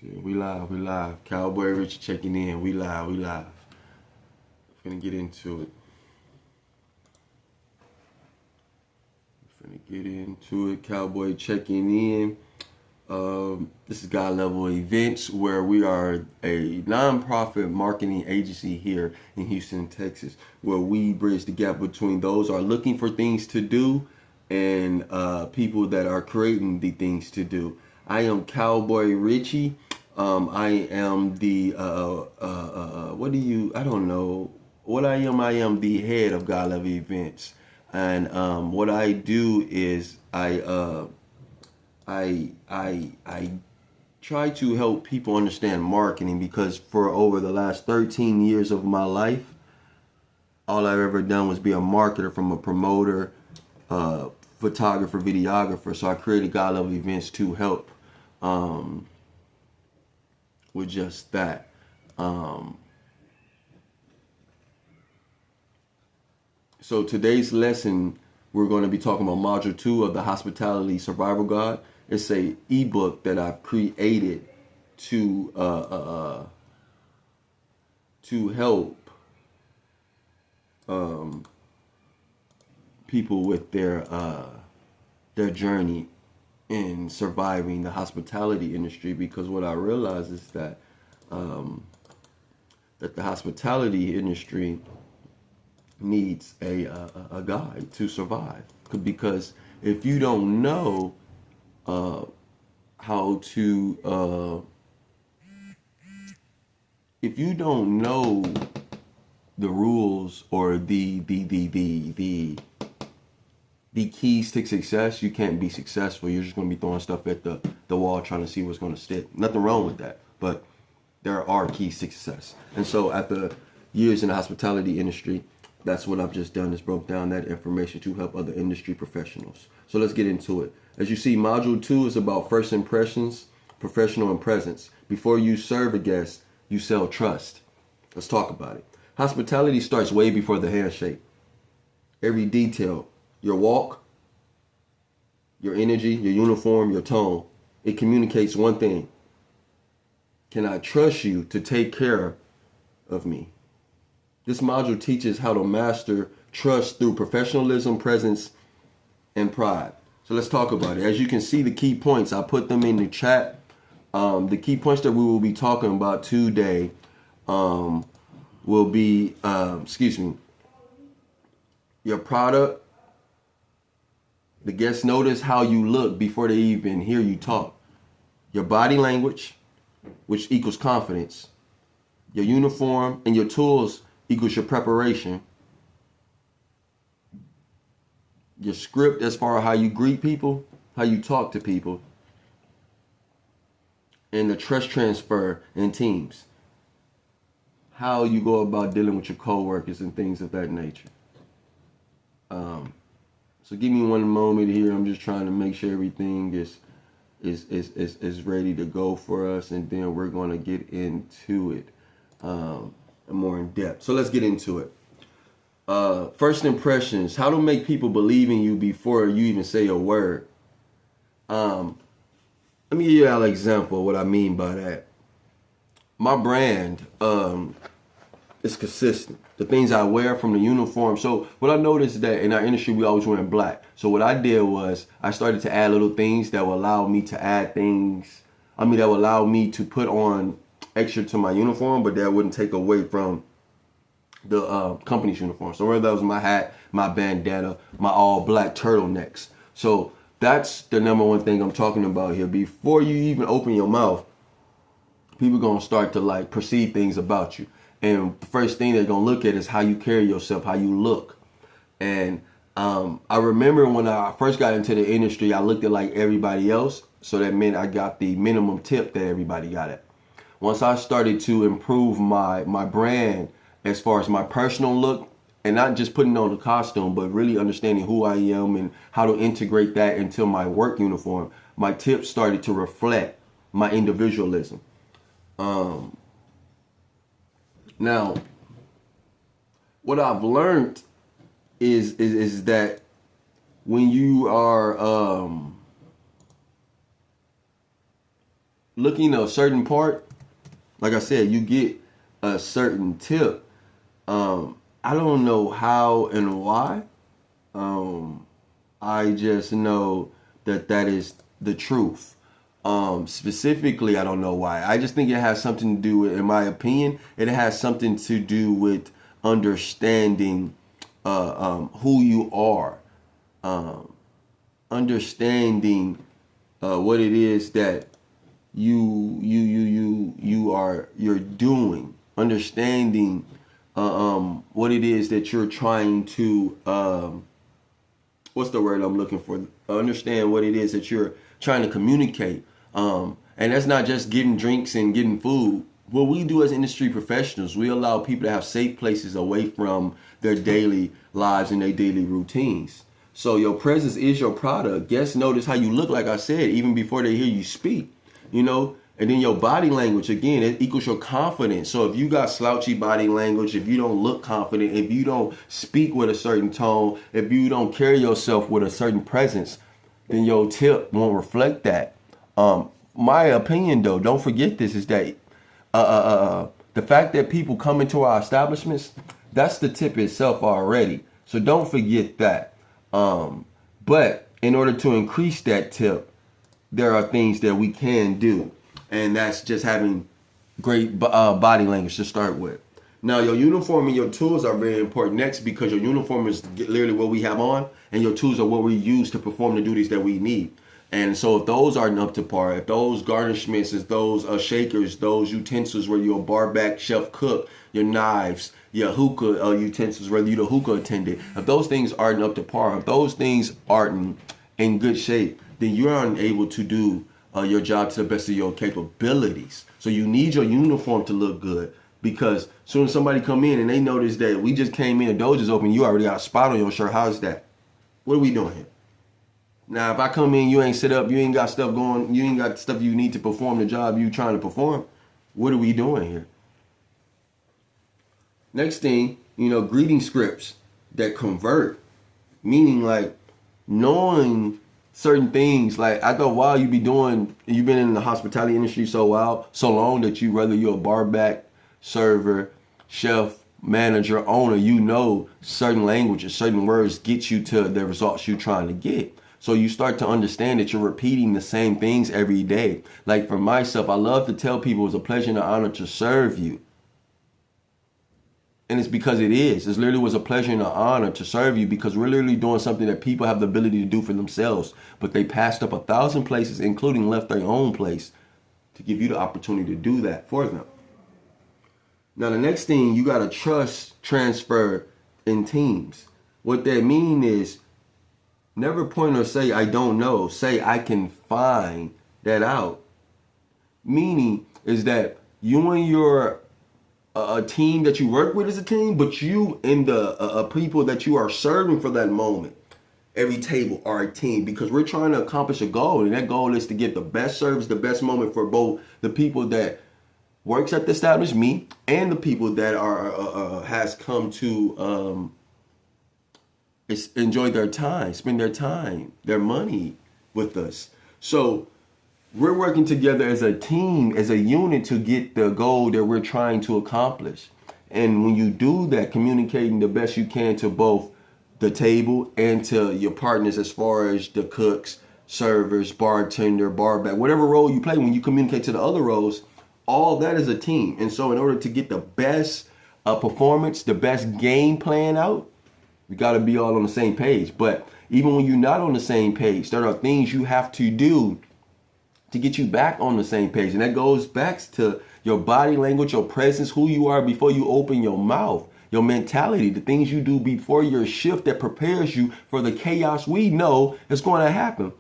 Yeah, we live, we live. Cowboy Richie checking in. We live, we live. Finna get into it. Finna get into it. Cowboy checking in. This is God Level Events, where we are a nonprofit marketing agency here in Houston, Texas, where we bridge the gap between those who are looking for things to do and people that are creating the things to do. I am Cowboy Richie. I am the what do you? I don't know what I am. I am the head of God Level Events, and what I do is I try to help people understand marketing, because for over the last 13 years of my life, all I've ever done was be a marketer, from a promoter, photographer, videographer. So I created God Level Events to help with just that. So today's lesson, we're going to be talking about Module 2 of the Hospitality Survival Guide. It's a ebook that I've created to help people with their journey in surviving the hospitality industry. Because what I realize is that that the hospitality industry needs a guide to survive. Because if you don't know how to if you don't know the rules or the keys to success, you can't be successful. You're just going to be throwing stuff at the wall trying to see what's going to stick. Nothing wrong with that, but there are keys to success. And so after years in the hospitality industry, that's what I've just done, is broke down that information to help other industry professionals. So let's get into it. As you see, Module 2 is about first impressions, professional, and presence. Before you serve a guest, you sell trust. Let's talk about it. Hospitality starts way before the handshake. Every detail, your walk, your energy, your uniform, your tone, it communicates one thing. Can I trust you to take care of me? This module teaches how to master trust through professionalism, presence, and pride. So let's talk about it. As you can see, the key points, I put them in the chat. The key points that we will be talking about today will be, your product. The guests notice how you look before they even hear you talk. Your body language, which equals confidence. Your uniform and your tools equals your preparation. Your script, as far as how you greet people, how you talk to people. And the trust transfer in teams. How you go about dealing with your coworkers and things of that nature. So give me one moment here. I'm just trying to make sure everything is ready to go for us, and then we're going to get into it more in depth. So let's get into it. First impressions, how to make people believe in you before you even say a word. Let me give you an example of what I mean by that. My brand is consistent. The things I wear, from the uniform. So what I noticed is that in our industry, we always wearing black. So what I did was I started to add little things that will allow me to add things. That will allow me to put on extra to my uniform, but that wouldn't take away from the company's uniform. So whether that was my hat, my bandana, my all black turtlenecks. So that's the number one thing I'm talking about here. Before you even open your mouth, people gonna start to perceive things about you. And the first thing they're gonna look at is how you carry yourself, how you look. And I remember when I first got into the industry, I looked at like everybody else. So that meant I got the minimum tip that everybody got at. Once I started to improve my brand as far as my personal look, and not just putting on the costume, but really understanding who I am and how to integrate that into my work uniform, my tips started to reflect my individualism. Now, what I've learned is that when you are looking at a certain part, like I said, you get a certain tip. I don't know how and why. I just know that that is the truth. Specifically, I don't know why. I just think it has something to do with, in my opinion, it has something to do with understanding who you are, understanding what it is that you're doing, understanding what it is that you're trying to what's the word I'm looking for? Understand what it is that you're trying to communicate. And that's not just getting drinks and getting food. What we do as industry professionals, we allow people to have safe places away from their daily lives and their daily routines. So your presence is your product. Guests notice how you look, like I said, even before they hear you speak, you know. And then your body language, again, it equals your confidence. So if you got slouchy body language, if you don't look confident, if you don't speak with a certain tone, if you don't carry yourself with a certain presence, then your tip won't reflect that. My opinion, though, don't forget this, is that the fact that people come into our establishments, that's the tip itself already. So don't forget that. But in order to increase that tip, there are things that we can do. And that's just having great body language to start with. Now, your uniform and your tools are very important next, because your uniform is literally what we have on, and your tools are what we use to perform the duties that we need. And so if those aren't up to par, if those garnishments, if those shakers, those utensils where you're a bar back chef cook, your knives, your hookah utensils, whether you're the hookah attendant, if those things aren't up to par, if those things aren't in good shape, then you aren't able to do your job to the best of your capabilities. So you need your uniform to look good, because soon as somebody come in and they notice that we just came in, the dojo's open, you already got a spot on your shirt, how's that? What are we doing here? Now, if I come in, you ain't set up, you ain't got stuff going, you ain't got stuff you need to perform the job you trying to perform, what are we doing here? Next thing, greeting scripts that convert, meaning like knowing certain things. Like, I thought, wow, you've been in the hospitality industry so long that whether you're a bar back, server, chef, manager, owner, certain languages, certain words get you to the results you're trying to get. So you start to understand that you're repeating the same things every day. Like for myself, I love to tell people it's a pleasure and an honor to serve you. And it's because it is. It literally was a pleasure and an honor to serve you, because we're literally doing something that people have the ability to do for themselves. But they passed up 1,000 places, including left their own place, to give you the opportunity to do that for them. Now, the next thing, you got to trust transfer in teams. What that means is never point or say, I don't know. Say, I can find that out. Meaning is that you and your a team that you work with as a team, but you and the people that you are serving for that moment, every table are a team, because we're trying to accomplish a goal, and that goal is to get the best service, the best moment for both the people that works at the establishment, me, and the people that has come to enjoy their time, spend their time, their money with us. So we're working together as a team, as a unit, to get the goal that we're trying to accomplish. And when you do that, communicating the best you can to both the table and to your partners, as far as the cooks, servers, bartender, barback, whatever role you play, when you communicate to the other roles, all that is a team. And so in order to get the best performance, the best game plan out, we got to be all on the same page. But even when you're not on the same page, there are things you have to do to get you back on the same page. And that goes back to your body language, your presence, who you are before you open your mouth, your mentality, the things you do before your shift that prepares you for the chaos we know is going to happen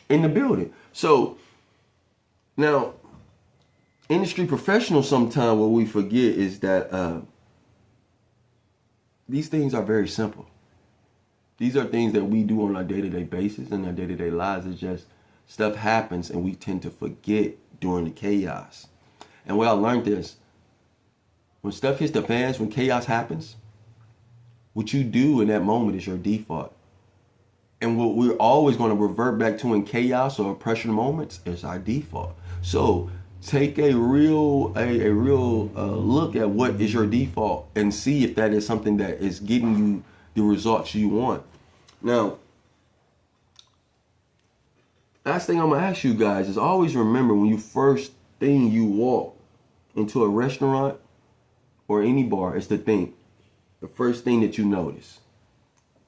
in the building. So now, industry professionals, sometimes what we forget is that these things are very simple. These are things that we do on a day-to-day basis, in our day-to-day lives. It's just stuff happens and we tend to forget during the chaos. And what I learned is, when stuff hits the fans, when chaos happens, what you do in that moment is your default. And what we're always going to revert back to in chaos or pressure moments is our default. So take a real look at what is your default and see if that is something that is getting you the results you want. Now, last thing I'm gonna ask you guys is always remember when you walk into a restaurant or any bar, is the first thing that you notice.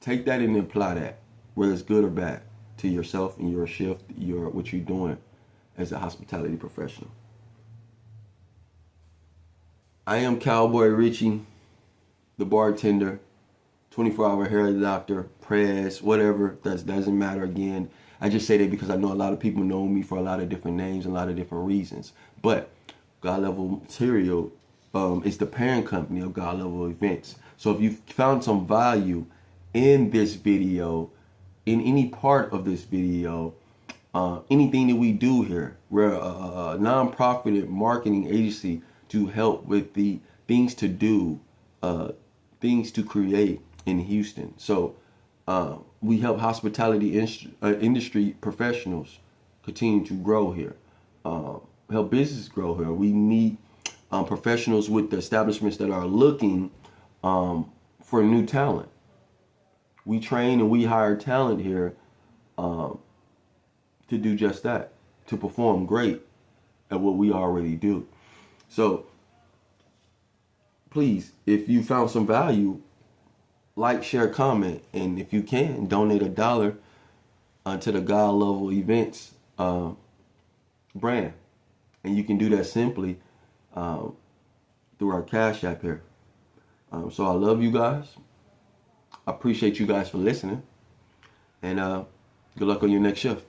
Take that and apply that, whether it's good or bad, to yourself and your shift, what you're doing as a hospitality professional. I am Cowboy Richie, the bartender, 24-hour hair doctor, press, whatever. That doesn't matter. Again, I just say that because I know a lot of people know me for a lot of different names and a lot of different reasons. But God Level Material is the parent company of God Level Events. So if you found some value in this video, in any part of this video, anything that we do here, we're a non-profit marketing agency to help with the things to do, things to create in Houston. So we help hospitality industry professionals continue to grow here, help business grow here. We meet professionals with the establishments that are looking for new talent. We train and we hire talent here to do just that, to perform great at what we already do. So please, if you found some value, like, share, comment, and if you can, donate $1 to the God Level Events brand. And you can do that simply through our Cash App here. So I love you guys. I appreciate you guys for listening. And good luck on your next shift.